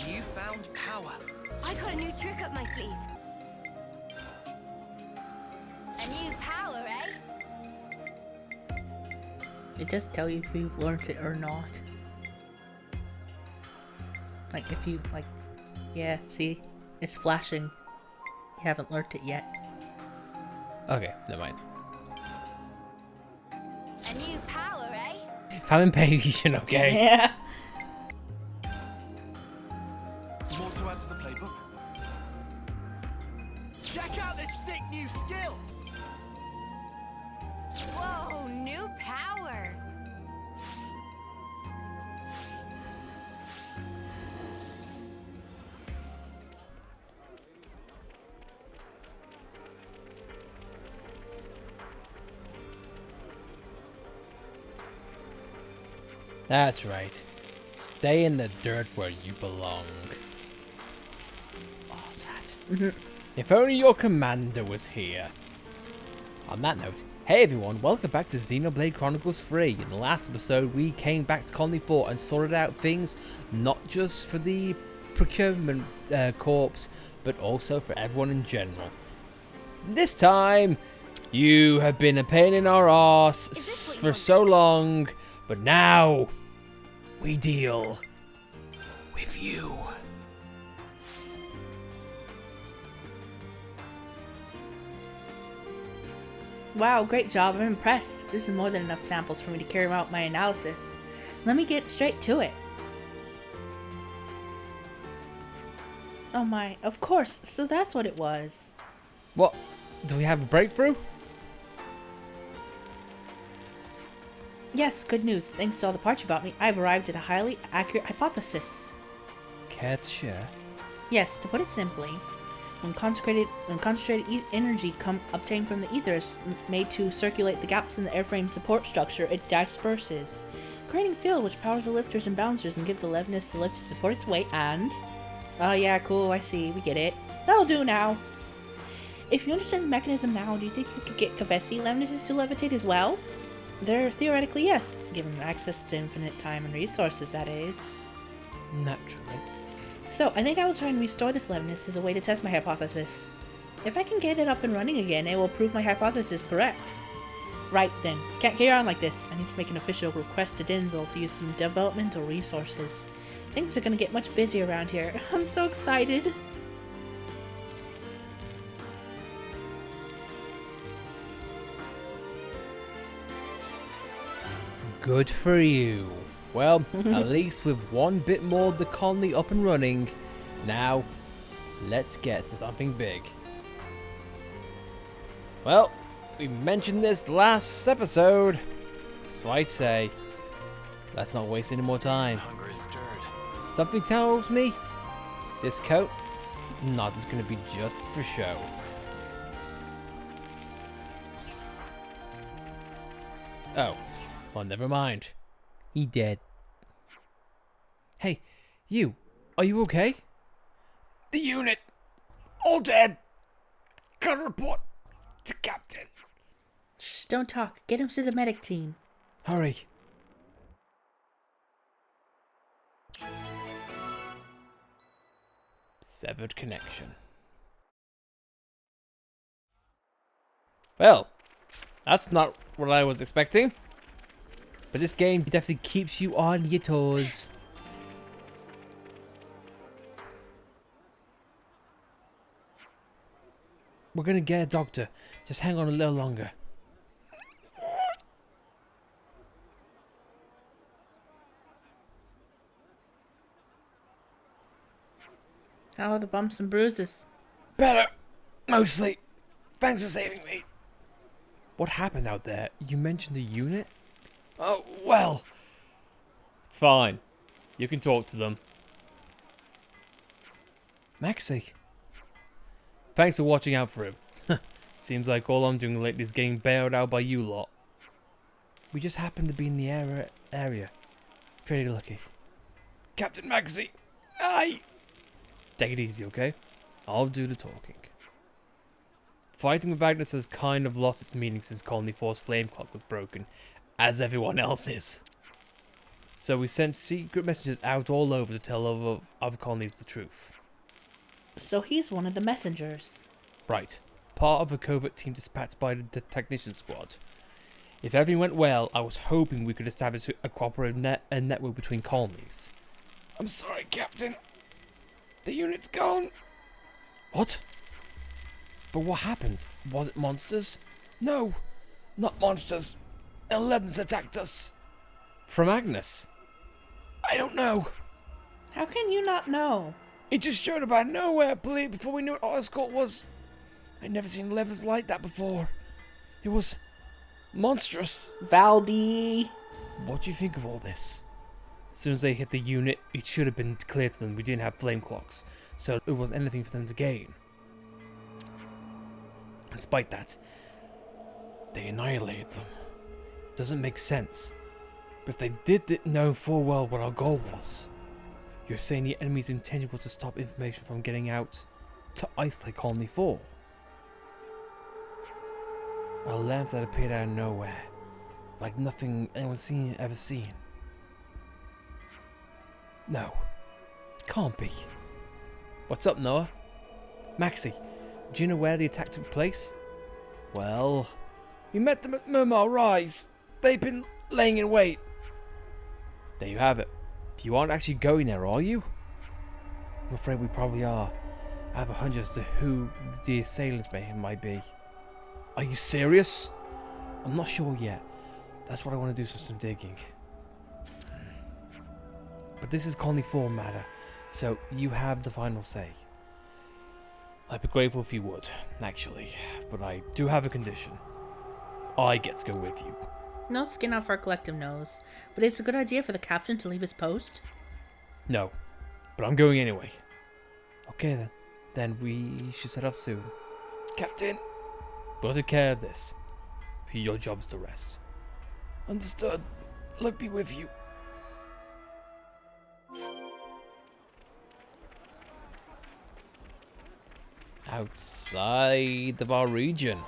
You found power. I got a new trick up my sleeve. A new power, eh? It does tell you if you've learned it or not. Like if you yeah, see, it's flashing. You haven't learned it yet. Okay, never mind. A new power, eh? If I'm impatient, okay? Yeah. More to add to the playbook. Check out this sick new skill. Whoa, new power. That's right. Stay in the dirt where you belong. What's that? If only your commander was here. On that note, hey everyone, welcome back to Xenoblade Chronicles 3. In the last episode, we came back to Colony 4 and sorted out things not just for the procurement corps, but also for everyone in general. This time, you have been a pain in our arse for so long, but now we deal with you. Wow, great job. I'm impressed. This is more than enough samples for me to carry out my analysis. Let me get straight to it. Oh my, of course. So that's what it was. What? Do we have a breakthrough? Yes, good news. Thanks to all the parts you brought me, I've arrived at a highly accurate hypothesis. Care to share? Yes, to put it simply, when concentrated energy obtained from the ether is made to circulate the gaps in the airframe support structure, it disperses, creating a field which powers the lifters and bouncers and give the levelness the lift to support its weight and... Oh yeah, cool, I see, we get it. That'll do now. If you understand the mechanism now, do you think you could get Kavesi levelnesses to levitate as well? They're theoretically yes, given access to infinite time and resources, that is. Naturally. So, I think I will try and restore this levelness as a way to test my hypothesis. If I can get it up and running again, it will prove my hypothesis correct. Right then, can't carry on like this. I need to make an official request to Denzel to use some developmental resources. Things are gonna get much busier around here. I'm so excited. Good for you. Well, at least with one bit more of the colony up and running, now let's get to something big. Well, we mentioned this last episode, so I'd say let's not waste any more time. Hunger is stirred. Something tells me this coat is not just going to be just for show. Oh, well, never mind. He dead. Hey, you. Are you okay? The unit, all dead. Got a report to Captain. Shh, don't talk. Get him to the medic team. Hurry. Severed connection. Well, that's not what I was expecting. But this game definitely keeps you on your toes. We're gonna get a doctor. Just hang on a little longer. How are the bumps and bruises? Better. Mostly. Thanks for saving me. What happened out there? You mentioned a unit? Oh, well. It's fine. You can talk to them. Maxie. Thanks for watching out for him. Seems like all I'm doing lately is getting bailed out by you lot. We just happened to be in the area. Pretty lucky. Captain Maxie! Aye! Take it easy, okay? I'll do the talking. Fighting with Agnes has kind of lost its meaning since Colony 4's flame clock was broken, as everyone else is. So we sent secret messengers out all over to tell other colonies the truth. So he's one of the messengers. Right. Part of a covert team dispatched by the technician squad. If everything went well, I was hoping we could establish a cooperative network between colonies. I'm sorry, Captain. The unit's gone. What? But what happened? Was it monsters? No, not monsters. 11's attacked us. From Agnes? I don't know. How can you not know? It just showed up out of nowhere, before we knew what our escort was. I'd never seen 11's like that before. It was monstrous. Valdi. What do you think of all this? As soon as they hit the unit, it should have been clear to them we didn't have flame clocks, so it wasn't anything for them to gain. Despite that, they annihilated them. Doesn't make sense. But if they did know full well what our goal was, you're saying the enemy's intention was to stop information from getting out to isolate Colony 4. Our lamps that appeared out of nowhere, like nothing anyone's ever seen. No, can't be. What's up, Noah? Maxie, do you know where the attack took place? Well, We met them at Murmur Rise. They've been laying in wait. there you have it. You aren't actually going there, are you? I'm afraid we probably are. I have a hunch as to who the assailants might be. Are you serious? I'm not sure yet. That's what I want to do some digging. But this is Colony 4 matter, so you have the final say. I'd be grateful if you would, actually, but I do have a condition. I get to go with you. No skin off our collective nose, but it's a good idea for the captain to leave his post. No, but I'm going anyway. Okay then. Then we should set off soon. Captain, We'll take care of this. Your job's to rest. understood. Luck be with you. Outside of our region.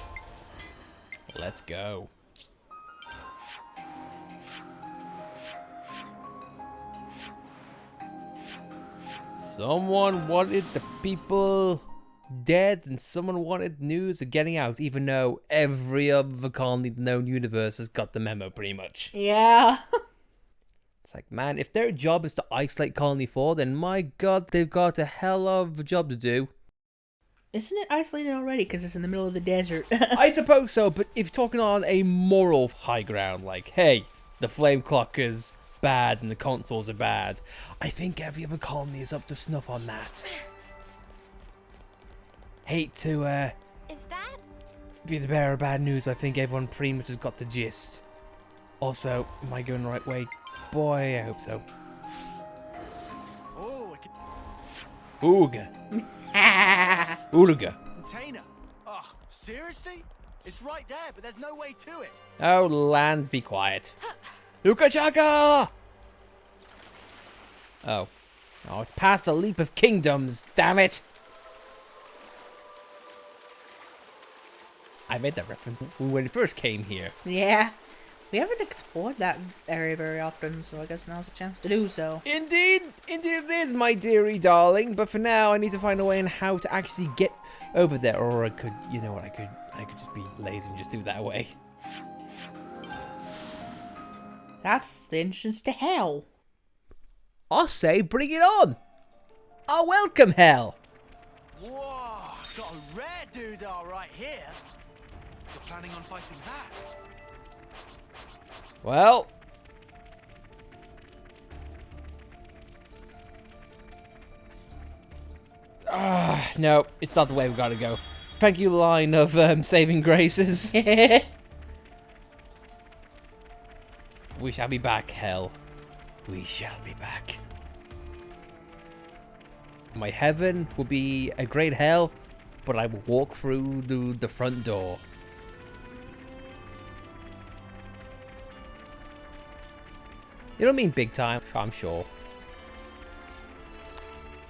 Let's go. Someone wanted the people dead and someone wanted news of getting out, even though every other colony in the known universe has got the memo pretty much. Yeah. It's like, man, if their job is to isolate Colony 4, then my god, they've got a hell of a job to do. Isn't it isolated already because it's in the middle of the desert? I suppose so, but if you're talking on a moral high ground, like, hey, the flame clock is bad and the consoles are bad, I think every other colony is up to snuff on that. Hate to Is that? be the bearer of bad news, but I think everyone pretty much has got the gist. Also, am I going the right way? Boy, I hope so. Oh, a Ooga. Ooluga. container. Oh, seriously? It's right there, but there's no way to it. Oh, lands, be quiet. Luka Chaka! Oh. Oh, it's past the leap of kingdoms, damn it! I made that reference when it first came here. Yeah. We haven't explored that area very often, so I guess now's a chance to do so. Indeed, indeed it is, my dearie darling. But for now, I need to find a way on how to actually get over there. Or I could, you know what, I could just be lazy and just do it that way. That's the entrance to hell. I say, bring it on! I welcome hell! Whoa, got a rare doodah right here. You're planning on fighting that? Well... no, it's not the way we gotta go. Thank you, line of saving graces. We shall be back, hell. We shall be back. My heaven will be a great hell, but I will walk through the front door. You don't mean big time, I'm sure.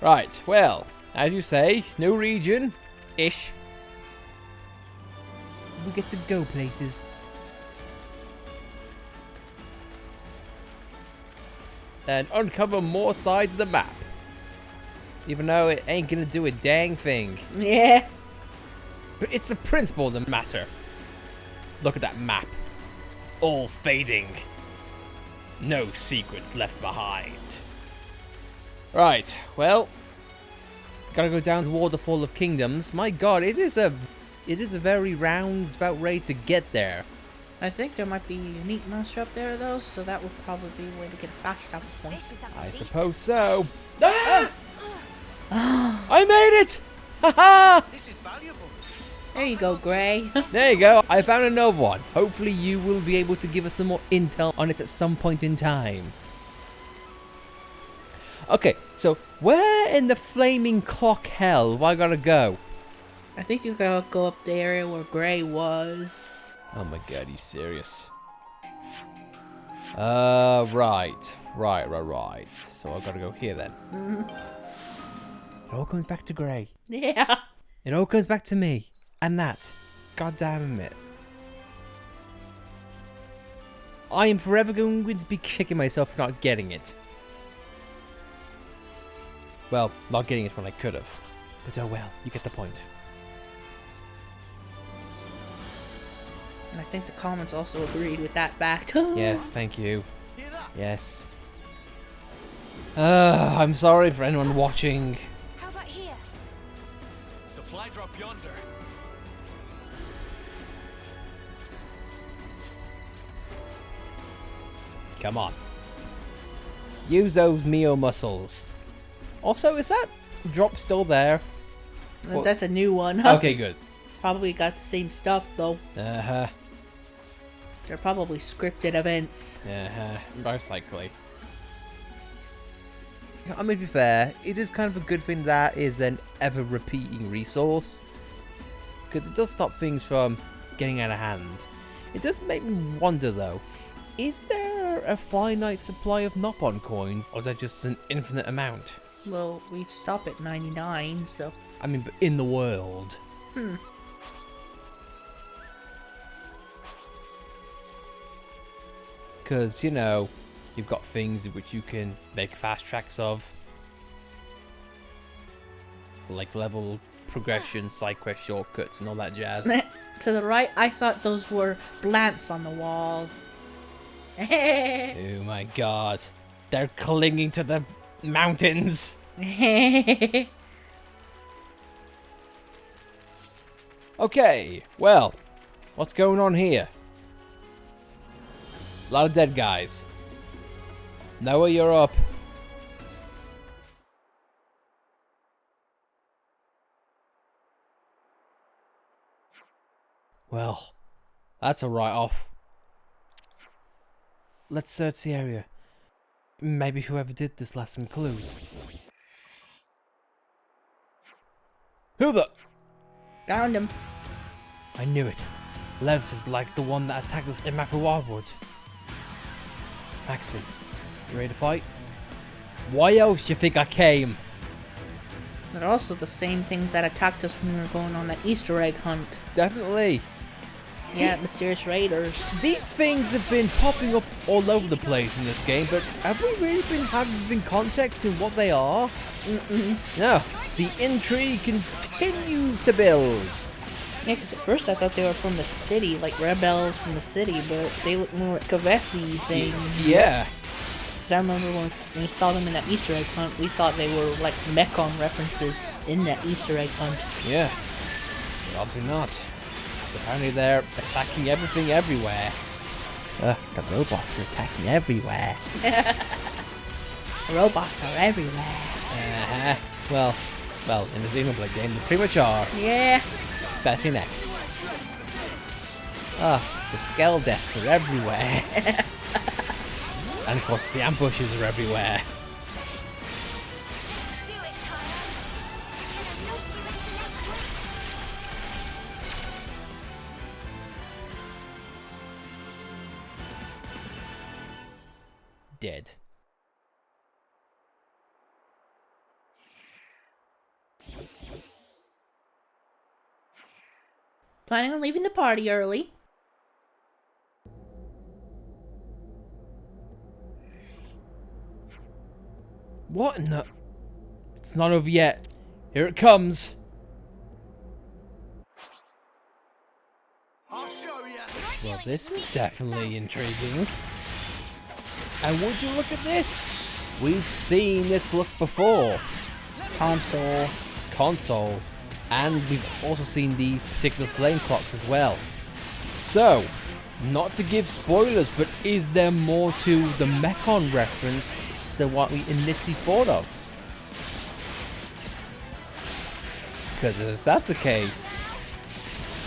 Right, well, as you say, no region-ish. We get to go places. and uncover more sides of the map. Even though it ain't gonna do a dang thing. Yeah. But it's the principle that matter. Look at that map. All fading. No secrets left behind. Right, well. Gotta go down to Waterfall of Kingdoms. My god, it is a very roundabout way to get there. I think there might be a unique monster up there, though, so that would probably be a way to get a fast travel point. This is something I decent. suppose so. Ah! I made it! Haha! This is valuable. There you go, Gray. There you go. I found another one. Hopefully you will be able to give us some more intel on it at some point in time. Okay, so where in the flaming clock hell have I gotta go? I think you gotta go up the area where Gray was. Oh my god, he's serious. Right. So I've gotta go here then. It all comes back to Gray. Yeah. It all comes back to me. And that. God damn it. I am forever going to be kicking myself for not getting it. Well, not getting it when I could have. But oh well, you get the point. And I think the comments also agreed with that fact. Yes, thank you. Hear that? Yes. I'm sorry for anyone watching. How about here? Supply drop yonder. Come on. Use those Mio muscles. Also, is that drop still there? That's a new one. Okay, good. Probably got the same stuff, though. Uh-huh. They're probably scripted events. Uh-huh. Most likely. I mean, to be fair, it is kind of a good thing that is an ever-repeating resource. Because it does stop things from getting out of hand. It does make me wonder, though. Is there a finite supply of Nopon coins? Or is that just an infinite amount? Well, we stop at 99, so... I mean, but in the world. Because, you know, you've got things which you can make fast tracks of. Like level progression, side quest shortcuts, and all that jazz. To the right, I thought those were blants on the wall. Oh my god. They're clinging to the mountains. Okay, well, what's going on here? A lot of dead guys. Noah, you're up. Well, that's a write-off. Let's search the area. Maybe whoever did this left some clues. Who the... Found him. I knew it. Levs is like the one that attacked us in Matthew Wildwood. Maxie, you ready to fight? Why else do you think I came? They're also the same things that attacked us when we were going on that Easter egg hunt. Definitely. Yeah, mysterious raiders. These things have been popping up all over the place in this game, but have we really been having context in what they are? No. The intrigue continues to build. Yeah, because at first I thought they were from the city, like rebels from the city, but they look more like Kavesi things. Yeah. Because I remember when we saw them in that Easter egg hunt, we thought they were like Mekon references in that Easter egg hunt. Yeah. But obviously not. Apparently they're attacking everything everywhere. The robots are attacking everywhere. Robots are everywhere. Well, in the Xenoblade game, they pretty much are. Yeah. Especially next. The skull deaths are everywhere. And of course, the ambushes are everywhere. Do it, Connor. Dead. Planning on leaving the party early. What in the... It's not over yet. Here it comes. I'll show you. Well, this is definitely intriguing. And would you look at this? We've seen this look before. Console. And we've also seen these particular flame clocks as well. So, not to give spoilers, but is there more to the Mechon reference than what we initially thought of? Because if that's the case,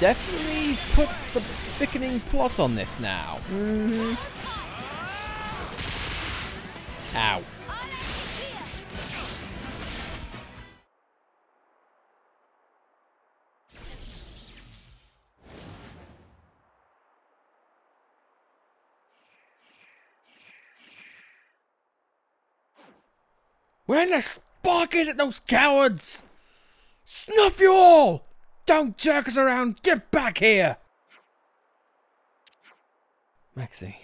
definitely puts the thickening plot on this now. Ow. Where in the spark is it, those cowards? Snuff you all! Don't jerk us around! Get back here! Maxie.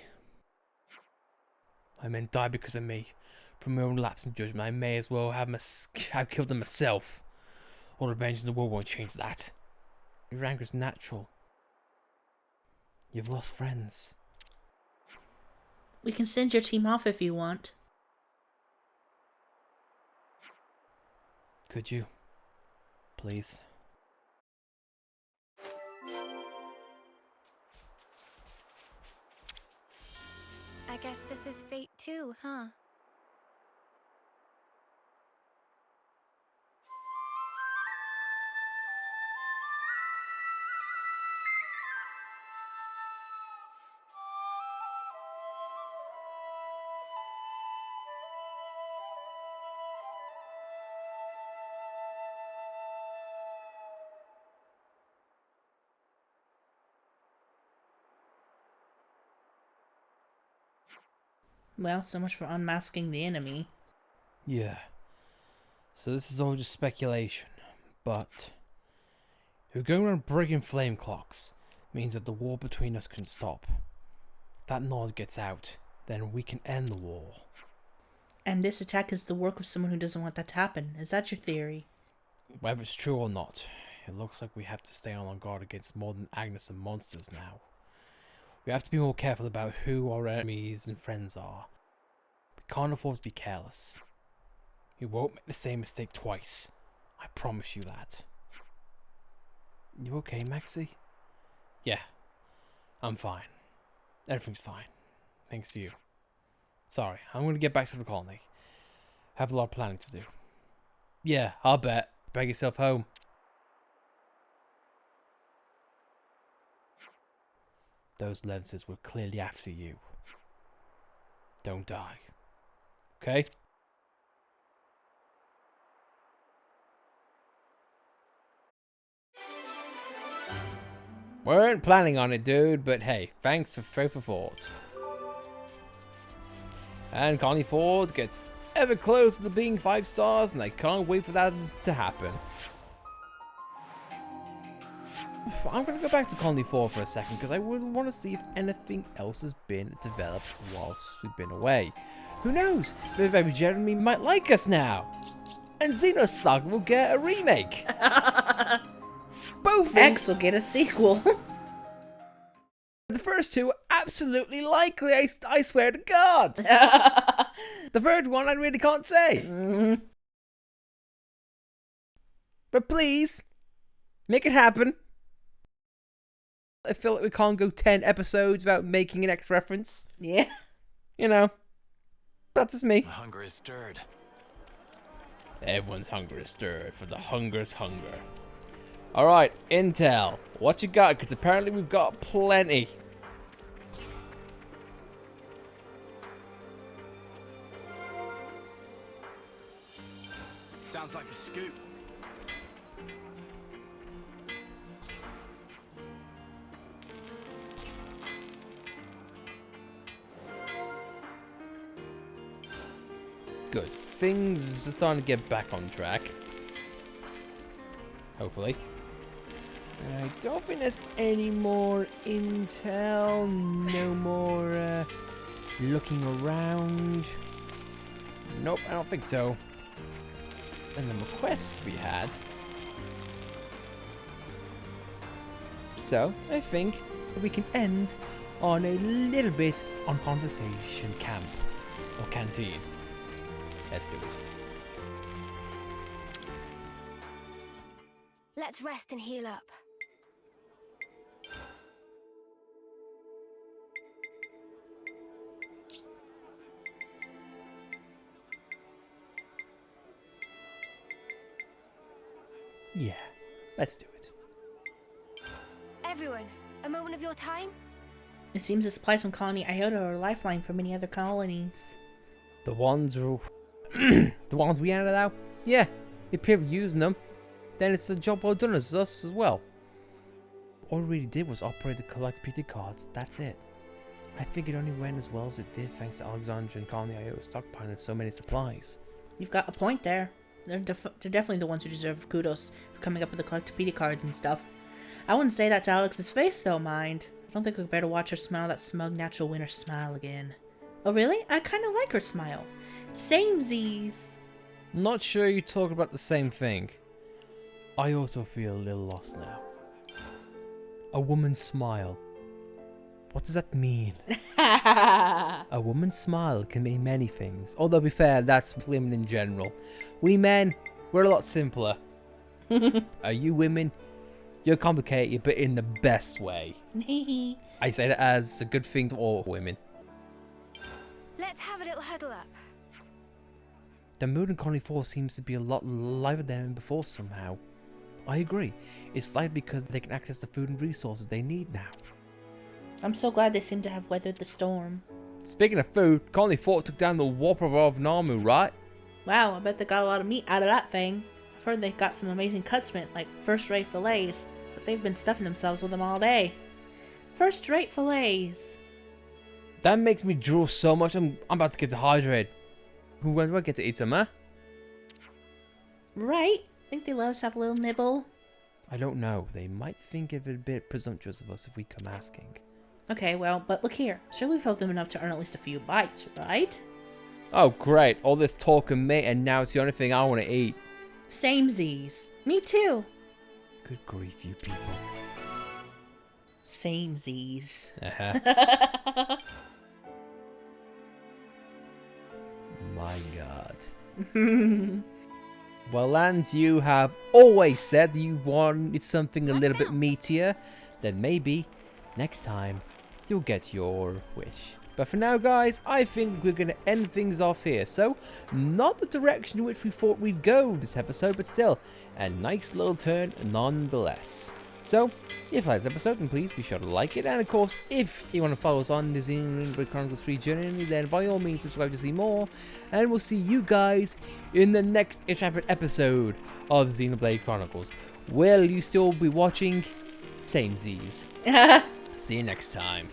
My men died because of me. From my own lapse in judgment, I may as well have killed them myself. All revenge in the world won't change that. Your anger is natural. You've lost friends. We can send your team off if you want. Could you? Please. I guess this is fate too, huh? Well, so much for unmasking the enemy. Yeah. So this is all just speculation, but if we're going around breaking flame clocks, means that the war between us can stop. If that knowledge gets out, then we can end the war. And this attack is the work of someone who doesn't want that to happen. Is that your theory? Whether it's true or not, it looks like we have to stay on our guard against more than Agnes and monsters now. We have to be more careful about who our enemies and friends are. We can't afford to be careless. We won't make the same mistake twice. I promise you that. You okay, Maxie? Yeah, I'm fine. Everything's fine. Thanks to you. Sorry, I'm going to get back to the colony. I have a lot of planning to do. Yeah, I'll bet. Bag yourself home. Those lenses were clearly after you. Don't die. Okay? Weren't planning on it, dude, but hey, thanks for food for thought. And Connie Ford gets ever closer to being 5 stars, and I can't wait for that to happen. I'm going to go back to Colony 4 for a second, because I would want to see if anything else has been developed whilst we've been away. Who knows? Maybe Jeremy might like us now. And Xenosaga will get a remake. Both X will get a sequel. The first two are absolutely likely, I swear to God. The third one I really can't say. But please, make it happen. I feel like we can't go 10 episodes without making an X reference. Yeah. You know, that's just me. My hunger is stirred. Everyone's hunger is stirred, for the hunger's hunger. Alright, intel. What you got? Because apparently we've got plenty. Sounds like a scoop. Good. Things are starting to get back on track. Hopefully. I don't think there's any more intel. No more looking around. Nope, I don't think so. And then the quests we had. So, I think that we can end on a little bit on Conversation Camp. Or Canteen. Let's do it. Let's rest and heal up. Yeah, let's do it. Everyone, a moment of your time? It seems the supplies from Colony Iota are a lifeline for many other colonies. The ones who... the ones we handed out? Yeah, if people using them, then it's a job well done as us as well. All we really did was operate the collect-repeated cards, that's it. I think it only went as well as it did thanks to Alexandria and Colony Iota stockpiling so many supplies. You've got a point there. They're definitely the ones who deserve kudos for coming up with the collectopedia cards and stuff. I wouldn't say that to Alex's face though, mind. I don't think we could bear to watch her smile that smug natural winner smile again. Oh really? I kinda like her smile. Samesies. Not sure you talk about the same thing. I also feel a little lost now. A woman's smile. What does that mean? A woman's smile can mean many things. Although, to be fair, that's women in general. We men, we're a lot simpler. Are you women? You're complicated, but in the best way. I say that as a good thing to all women. Let's have a little huddle up. The mood in Colony 4 seems to be a lot livelier than before somehow. I agree. It's likely because they can access the food and resources they need now. I'm so glad they seem to have weathered the storm. Speaking of food, Colony 4 took down the Warper of Narmu, right? Wow, I bet they got a lot of meat out of that thing. I've heard they got some amazing cutsmint, like first-rate fillets, but they've been stuffing themselves with them all day. First-rate fillets. That makes me drool so much, I'm about to get dehydrated. When do I get to eat some, huh? Right? Think they let us have a little nibble? I don't know. They might think it a bit presumptuous of us if we come asking. Okay, well, but look here. Surely we've helped them enough to earn at least a few bites, right? Oh, great. All this talk and meat, and now it's the only thing I want to eat. Samesies. Me too. Good grief, you people. Samesies. My god. Well, Lance, you have always said you wanted something a little bit meatier. Then maybe next time you'll get your wish. But for now, guys, I think we're going to end things off here. So, not the direction in which we thought we'd go this episode, but still, a nice little turn nonetheless. So, if you like this episode, then please be sure to like it. And of course, if you want to follow us on the Xenoblade Chronicles 3 journey, then by all means subscribe to see more. And we'll see you guys in the next episode of Xenoblade Chronicles. Will you still be watching? Samesies. See you next time.